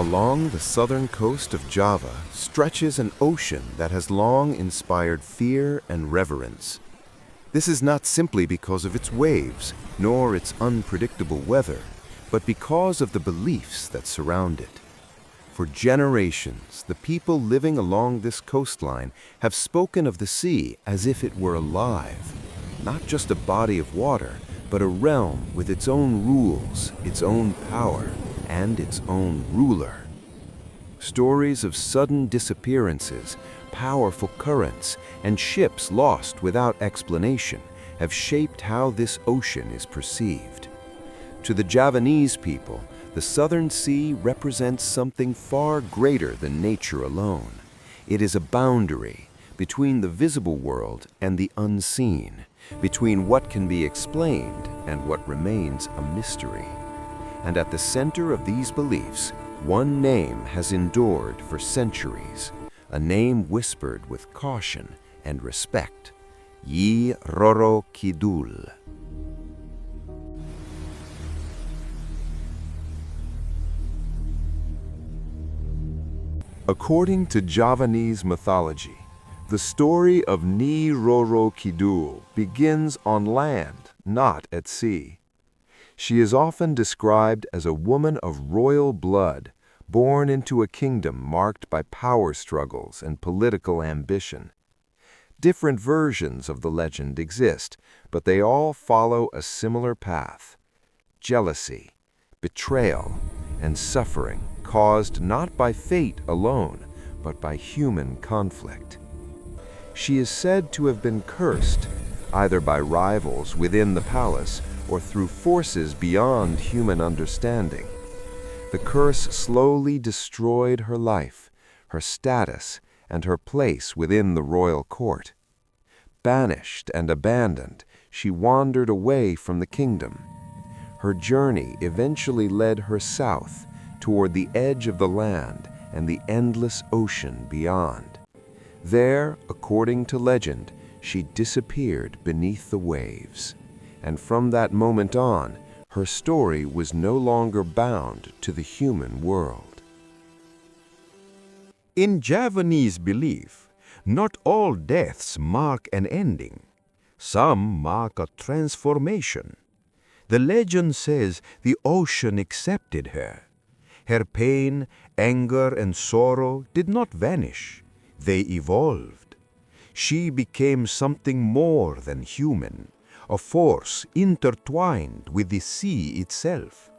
Along the southern coast of Java stretches an ocean that has long inspired fear and reverence. This is not simply because of its waves, nor its unpredictable weather, but because of the beliefs that surround it. For generations, the people living along this coastline have spoken of the sea as if it were alive, not just a body of water, but a realm with its own rules, its own power, and its own ruler. Stories of sudden disappearances, powerful currents, and ships lost without explanation have shaped how this ocean is perceived. To the Javanese people, the Southern Sea represents something far greater than nature alone. It is a boundary between the visible world and the unseen, between what can be explained and what remains a mystery. And at the center of these beliefs, one name has endured for centuries, a name whispered with caution and respect: Nyi Roro Kidul. According to Javanese mythology, the story of Nyi Roro Kidul begins on land, not at sea. She is often described as a woman of royal blood, born into a kingdom marked by power struggles and political ambition. Different versions of the legend exist, but they all follow a similar path: jealousy, betrayal, and suffering caused not by fate alone, but by human conflict. She is said to have been cursed, either by rivals within the palace or through forces beyond human understanding. The curse slowly destroyed her life, her status, and her place within the royal court. Banished and abandoned, she wandered away from the kingdom. Her journey eventually led her south, toward the edge of the land and the endless ocean beyond. There, according to legend, she disappeared beneath the waves. And from that moment on, her story was no longer bound to the human world. In Javanese belief, not all deaths mark an ending. Some mark a transformation. The legend says the ocean accepted her. Her pain, anger, and sorrow did not vanish. They evolved. She became something more than human, a force intertwined with the sea itself.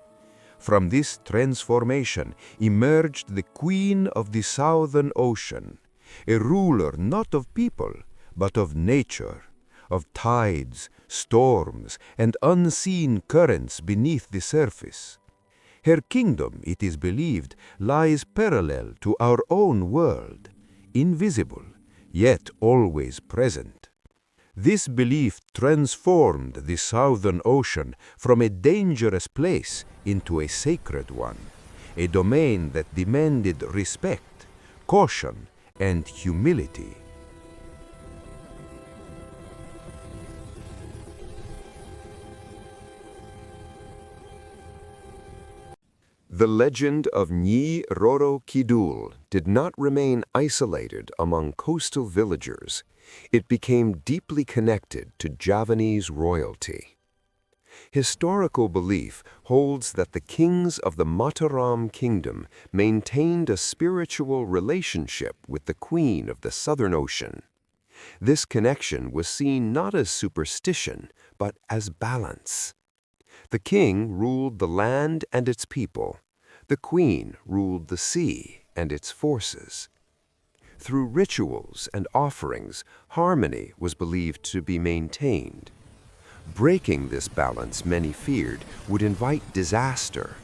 From this transformation emerged the Queen of the Southern Ocean, a ruler not of people, but of nature, of tides, storms, and unseen currents beneath the surface. Her kingdom, it is believed, lies parallel to our own world, invisible, yet always present. This belief transformed the Southern Ocean from a dangerous place into a sacred one, a domain that demanded respect, caution, and humility. The legend of Nyi Roro Kidul did not remain isolated among coastal villagers. It became deeply connected to Javanese royalty. Historical belief holds that the kings of the Mataram kingdom maintained a spiritual relationship with the Queen of the Southern Ocean. This connection was seen not as superstition, but as balance. The king ruled the land and its people. The queen ruled the sea and its forces. Through rituals and offerings, harmony was believed to be maintained. Breaking this balance, many feared, would invite disaster.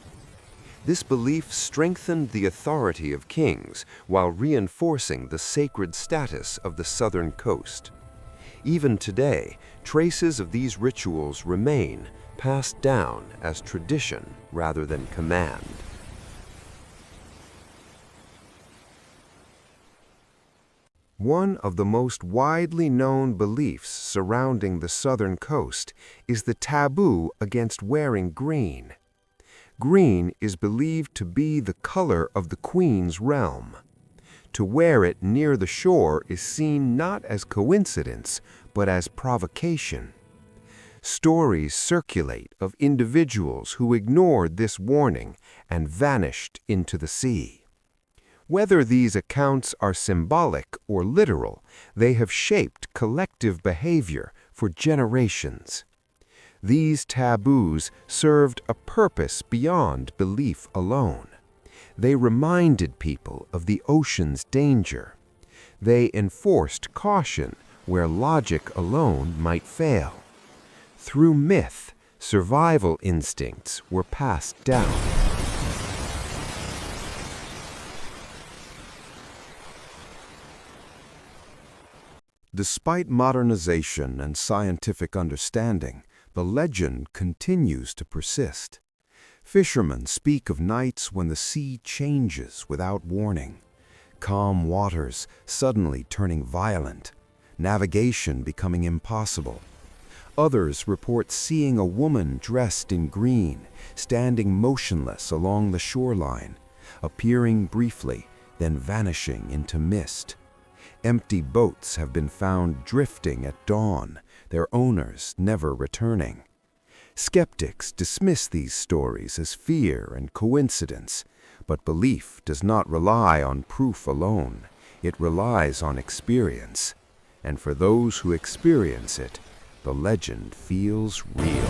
This belief strengthened the authority of kings while reinforcing the sacred status of the southern coast. Even today, traces of these rituals remain, passed down as tradition rather than command. One of the most widely known beliefs surrounding the southern coast is the taboo against wearing green. Green is believed to be the color of the queen's realm. To wear it near the shore is seen not as coincidence, but as provocation. Stories circulate of individuals who ignored this warning and vanished into the sea. Whether these accounts are symbolic or literal, they have shaped collective behavior for generations. These taboos served a purpose beyond belief alone. They reminded people of the ocean's danger. They enforced caution where logic alone might fail. Through myth, survival instincts were passed down. Despite modernization and scientific understanding, the legend continues to persist. Fishermen speak of nights when the sea changes without warning, calm waters suddenly turning violent, navigation becoming impossible. Others report seeing a woman dressed in green, standing motionless along the shoreline, appearing briefly, then vanishing into mist. Empty boats have been found drifting at dawn, their owners never returning. Skeptics dismiss these stories as fear and coincidence, but belief does not rely on proof alone. It relies on experience. And for those who experience it, the legend feels real.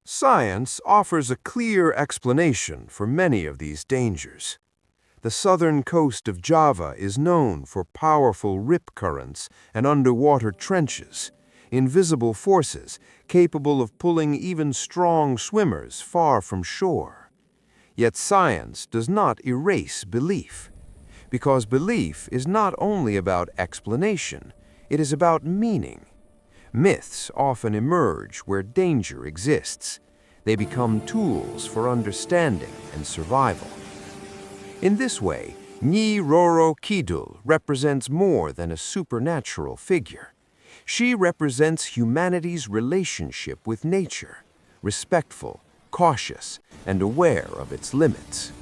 Science offers a clear explanation for many of these dangers. The southern coast of Java is known for powerful rip currents and underwater trenches, invisible forces capable of pulling even strong swimmers far from shore. Yet science does not erase belief, because belief is not only about explanation, it is about meaning. Myths often emerge where danger exists. They become tools for understanding and survival. In this way, Nyi Roro Kidul represents more than a supernatural figure. She represents humanity's relationship with nature, respectful, cautious, and aware of its limits.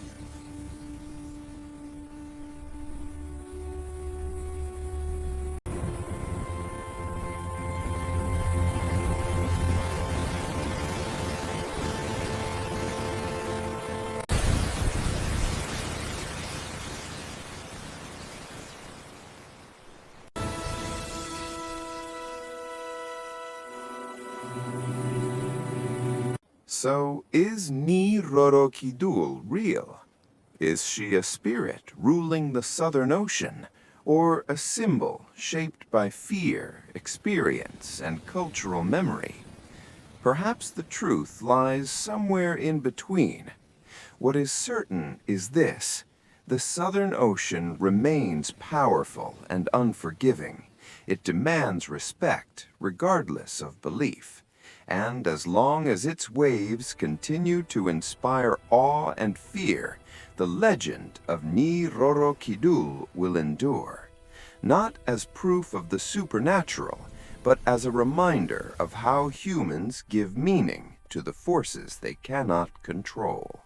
So, is Nyi Roro Kidul real? Is she a spirit ruling the Southern Ocean, or a symbol shaped by fear, experience, and cultural memory? Perhaps the truth lies somewhere in between. What is certain is this: the Southern Ocean remains powerful and unforgiving. It demands respect, regardless of belief. And as long as its waves continue to inspire awe and fear, the legend of Nyi Roro Kidul will endure, not as proof of the supernatural, but as a reminder of how humans give meaning to the forces they cannot control.